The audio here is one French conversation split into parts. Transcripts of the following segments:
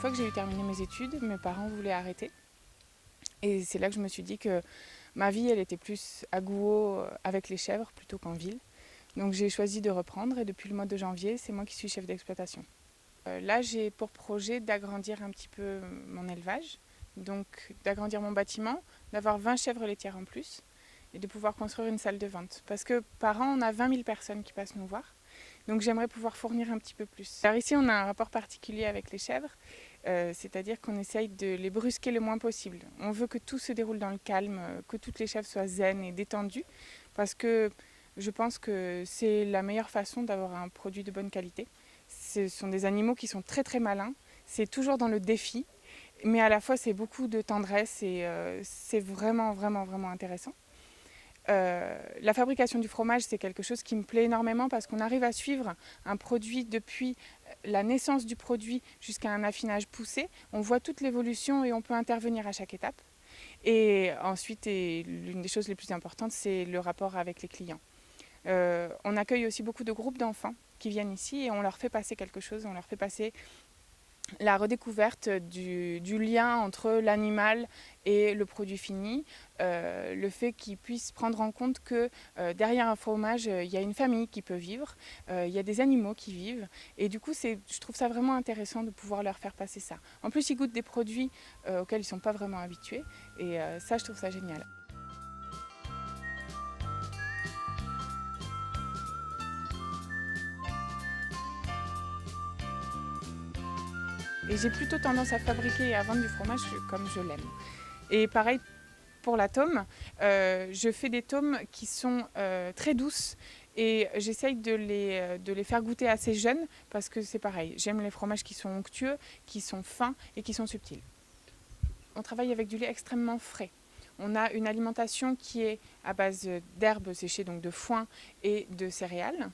fois que j'ai eu terminé mes études, mes parents voulaient arrêter. Et c'est là que je me suis dit que ma vie, elle était plus à Gouault avec les chèvres plutôt qu'en ville. Donc j'ai choisi de reprendre et depuis le mois de janvier, c'est moi qui suis chef d'exploitation. Là, j'ai pour projet d'agrandir un petit peu mon élevage, donc d'agrandir mon bâtiment, d'avoir 20 chèvres laitières en plus et de pouvoir construire une salle de vente. Parce que par an, on a 20 000 personnes qui passent nous voir. Donc j'aimerais pouvoir fournir un petit peu plus. Alors ici, on a un rapport particulier avec les chèvres, c'est-à-dire qu'on essaye de les brusquer le moins possible. On veut que tout se déroule dans le calme, que toutes les chèvres soient zen et détendues, parce que je pense que c'est la meilleure façon d'avoir un produit de bonne qualité. Ce sont des animaux qui sont très très malins, c'est toujours dans le défi, mais à la fois c'est beaucoup de tendresse et c'est vraiment intéressant. La fabrication du fromage, c'est quelque chose qui me plaît énormément parce qu'on arrive à suivre un produit depuis la naissance du produit jusqu'à un affinage poussé. On voit toute l'évolution et on peut intervenir à chaque étape. Et ensuite, et l'une des choses les plus importantes, c'est le rapport avec les clients. On accueille aussi beaucoup de groupes d'enfants qui viennent ici et on leur fait passer quelque chose, on leur fait passer la redécouverte du lien entre l'animal et le produit fini, le fait qu'ils puissent prendre en compte que derrière un fromage, il y a une famille qui peut vivre, il y a des animaux qui vivent, et du coup, je trouve ça vraiment intéressant de pouvoir leur faire passer ça. En plus, ils goûtent des produits auxquels ils ne sont pas vraiment habitués, et ça, je trouve ça génial. Et j'ai plutôt tendance à fabriquer et à vendre du fromage comme je l'aime. Et pareil pour la tome, je fais des tomes qui sont très douces et j'essaye de les faire goûter assez jeunes parce que c'est pareil, j'aime les fromages qui sont onctueux, qui sont fins et qui sont subtils. On travaille avec du lait extrêmement frais. On a une alimentation qui est à base d'herbes séchées, donc de foin et de céréales,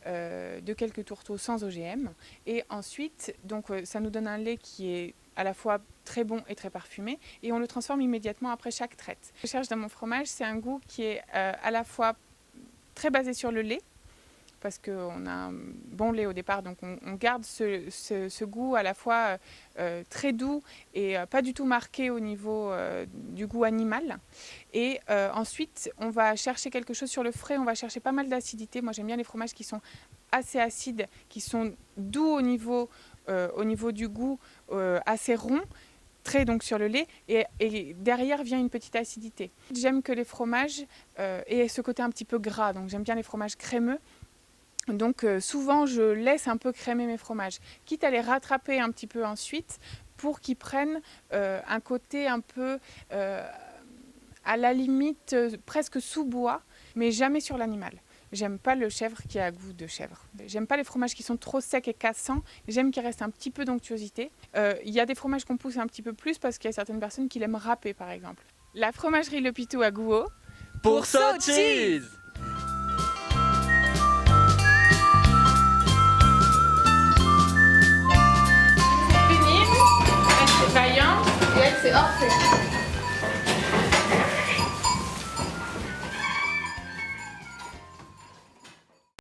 de quelques tourteaux sans OGM. Et ensuite, donc, ça nous donne un lait qui est à la fois très bon et très parfumé, et on le transforme immédiatement après chaque traite. Ce que je cherche dans mon fromage, c'est un goût qui est à la fois très basé sur le lait, parce qu'on a un bon lait au départ, donc on garde ce goût à la fois très doux et pas du tout marqué au niveau du goût animal. Et ensuite, on va chercher quelque chose sur le frais, on va chercher pas mal d'acidité. Moi, j'aime bien les fromages qui sont assez acides, qui sont doux au niveau du goût, assez rond, très donc sur le lait, et derrière vient une petite acidité. J'aime que les fromages aient ce côté un petit peu gras, donc j'aime bien les fromages crémeux. Donc souvent je laisse un peu crémer mes fromages, quitte à les rattraper un petit peu ensuite pour qu'ils prennent un côté un peu à la limite presque sous-bois, mais jamais sur l'animal. J'aime pas le chèvre qui a goût de chèvre. J'aime pas les fromages qui sont trop secs et cassants. J'aime qu'il reste un petit peu d'onctuosité. Il y a des fromages qu'on pousse un petit peu plus parce qu'il y a certaines personnes qui l'aiment râper par exemple. La fromagerie Le Pitou à Gouault pour So Cheese.